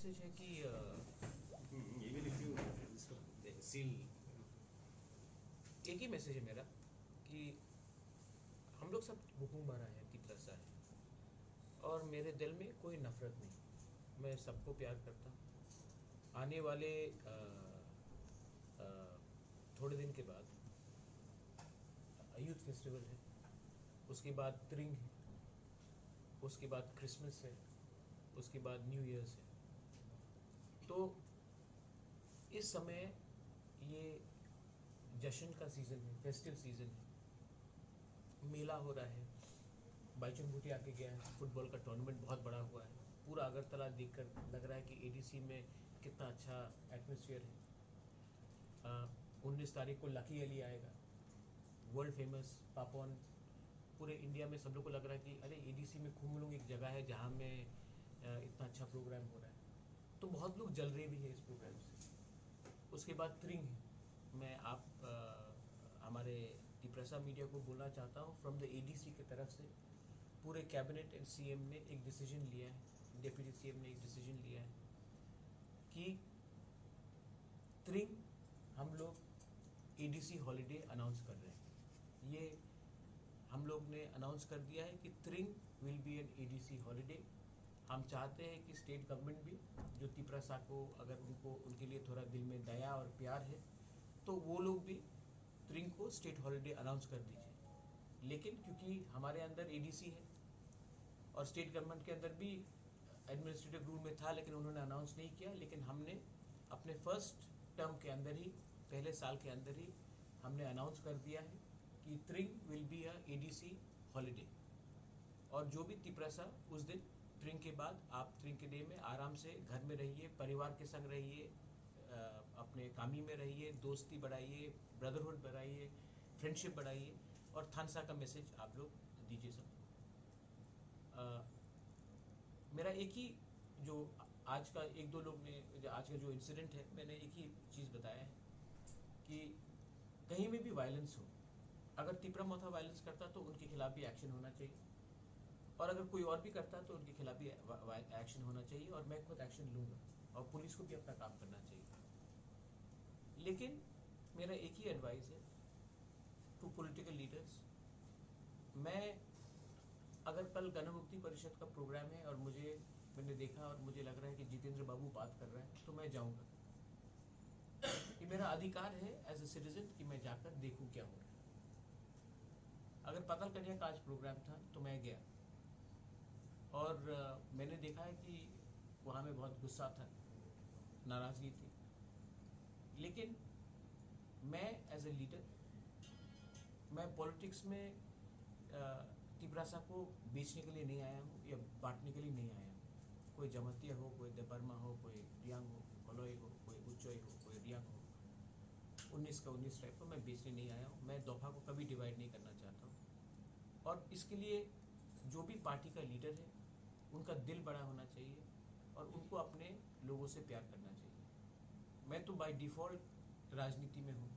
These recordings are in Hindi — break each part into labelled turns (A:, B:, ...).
A: मैसेज है कि सील एक ही मैसेज है मेरा कि हम लोग सब हुकुमरान हैं, तिपरसा है, और मेरे दिल में कोई नफरत नहीं। मैं सबको प्यार करता हूँ। आने वाले थोड़े दिन के बाद यूथ फेस्टिवल है, उसके बाद त्रिंग है, उसके बाद क्रिसमस है, उसके बाद न्यू ईयर्स है। तो इस समय ये जश्न का सीज़न है, फेस्टिव सीज़न है, मेला हो रहा है। बाईचुंग भूटिया आके गया है, फुटबॉल का टूर्नामेंट बहुत बड़ा हुआ है। पूरा अगरतला देखकर लग रहा है कि एडीसी में कितना अच्छा एटमॉस्फेयर है। 19 तारीख को लकी अली आएगा, वर्ल्ड फेमस पापोन। पूरे इंडिया में सब लोग को लग रहा है कि अरे एडीसी में खुमलुंग एक जगह है जहाँ में इतना अच्छा प्रोग्राम हो रहा है। तो बहुत लोग जल रहे भी हैं इस प्रोग्राम से। उसके बाद त्रिंग है। मैं हमारे तिपरसा मीडिया को बोलना चाहता हूँ, फ्रॉम द एडीसी की तरफ से पूरे कैबिनेट एंड सीएम ने एक डिसीजन लिया है, डिप्टी सीएम ने एक डिसीजन लिया है कि त्रिंग हम लोग एडीसी हॉलीडे अनाउंस कर रहे हैं। ये हम लोग ने अनाउंस कर दिया है कि trading will be an ADC holiday. हम चाहते हैं कि स्टेट गवर्नमेंट भी, जो तिपरसा को अगर उनके लिए थोड़ा दिल में दया और प्यार है, तो वो लोग भी त्रिंग को स्टेट हॉलीडे अनाउंस कर दीजिए। लेकिन क्योंकि हमारे अंदर एडीसी है और स्टेट गवर्नमेंट के अंदर भी एडमिनिस्ट्रेटिव रूल में था, लेकिन उन्होंने अनाउंस नहीं किया। लेकिन हमने अपने फर्स्ट टर्म के अंदर ही, पहले साल के अंदर ही हमने अनाउंस कर दिया है कि trading will be a ADC holiday. और जो भी तिपरसा उस दिन त्रिंग के बाद, आप त्रिंग के डे में आराम से घर में रहिए, परिवार के संग रहिए, अपने कामी में रहिए, दोस्ती बढ़ाइए, ब्रदरहुड बढ़ाइए, फ्रेंडशिप बढ़ाइए, और थानसा का मैसेज आप लोग दीजिए सब। मेरा एक ही जो आज का एक दो लोग ने आज का जो इंसिडेंट है, मैंने एक ही चीज़ बताया है कि कहीं में भी वायलेंस हो, अगर तिपरामोथा वायलेंस करता तो उनके खिलाफ भी एक्शन होना चाहिए, और अगर कोई और भी करता तो उनके खिलाफ भी एक्शन होना चाहिए, और मैं खुद एक्शन लूँगा, और पुलिस को भी अपना काम करना चाहिए। लेकिन मेरा एक ही एडवाइस है टू पॉलिटिकल लीडर्स, मैं अगर कल गणमुक्ति परिषद का प्रोग्राम है और मैंने देखा और मुझे लग रहा है कि जितेंद्र बाबू बात कर रहे हैं, तो मैं जाऊंगा। ये मेरा अधिकार है एज ए सिटीजन कि मैं जाकर देखूं क्या हो रहा है। अगर पताल कन्या का आज प्रोग्राम था तो मैं गया, और मैंने देखा है कि वहाँ में बहुत गुस्सा था, नाराज़गी थी। लेकिन मैं एज ए लीडर, मैं पॉलिटिक्स में तिपरासा को बेचने के लिए नहीं आया हूँ या बांटने के लिए नहीं आया हूँ। कोई जमतिया हो, कोई देबर्मा हो, कोई रियांग हो, कोलोई हो, कोई उच्चोई हो, कोई रियांग हो, 19 का 19 टाइप को मैं बेचने नहीं आया हूँ। मैं दोफा को कभी डिवाइड नहीं करना चाहता हूँ। और इसके लिए जो भी पार्टी का लीडर है, उनका दिल बड़ा होना चाहिए और उनको अपने लोगों से प्यार करना चाहिए। मैं तो बाय डिफ़ॉल्ट राजनीति में हूँ,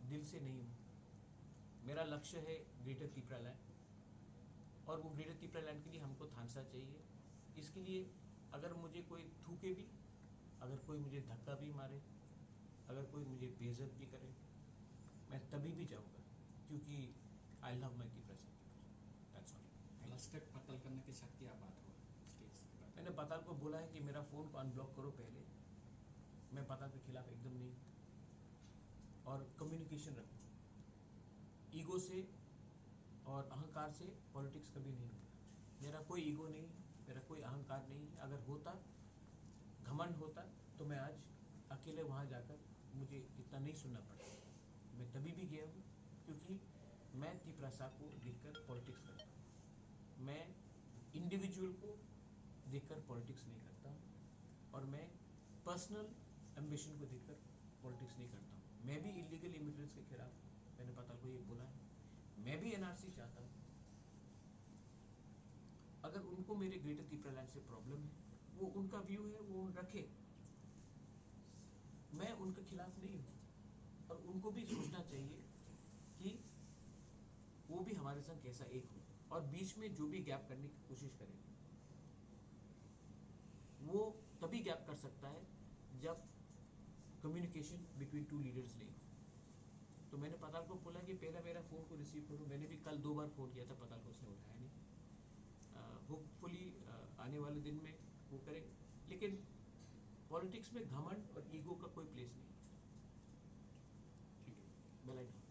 A: दिल से नहीं हूँ। मेरा लक्ष्य है ग्रेटर तिपरा लैंड, और वो ग्रेटर तिपरा लैंड के लिए हमको थानसा चाहिए। इसके लिए अगर मुझे कोई थूके भी, अगर कोई मुझे धक्का भी मारे, अगर कोई मुझे बेइज्जत भी करे, मैं तभी भी जाऊंगा, क्योंकि I love my Tipra. That's all.
B: Last तक पताल करने के साथ क्या बात हो?
A: मैंने पताल को बोला है कि मेरा फ़ोन को अनब्लॉक करो पहले। मैं पताल के खिलाफ एकदम नहीं, और कम्युनिकेशन रखो। ईगो से और अहंकार से पॉलिटिक्स कभी नहीं होता। मेरा कोई ईगो नहीं, मेरा कोई अहंकार नहीं है। अगर होता, घमंड होता, तो मैं आज अकेले वहाँ जाकर मुझे इतना नहीं सुनना पड़ता। मैं तभी भी गया हूँ क्योंकि मैं तिपरासा को देखकर पॉलिटिक्स करता हूँ। मैं इंडिविजुअल को देखकर पॉलिटिक्स नहीं करता हूँ, और मैं पर्सनल एम्बिशन को देखकर पॉलिटिक्स नहीं करता हूँ। मैं भी इलीगल इमिग्रेंट्स के खिलाफ, मैंने पता को ये बोला है, मैं भी एनआरसी चाहता हूँ। अगर उनको मेरे ग्रेटर तिपरा लैंड से प्रॉब्लम है, वो उनका व्यू है, वो रखे, मैं उनके खिलाफ नहीं हूँ। और उनको भी सोचना चाहिए कि वो भी हमारे संग कैसा एक हो, और बीच में जो भी गैप करने की कोशिश करेंगे, वो तभी गैप कर सकता जब कम्युनिकेशन बिटवीन टू लीडर्स नहीं हो। तो मैंने पताल को बोला कि पहला मेरा फ़ोन को रिसीव करो। मैंने भी कल 2 बार फ़ोन किया था, पताल को उसने उठाया नहीं। होपफुली आने वाले दिन में वो करेंगे, लेकिन पॉलिटिक्स में घमंड और ईगो का कोई प्लेस नहीं है।
B: ठीक है।
A: Bell icon.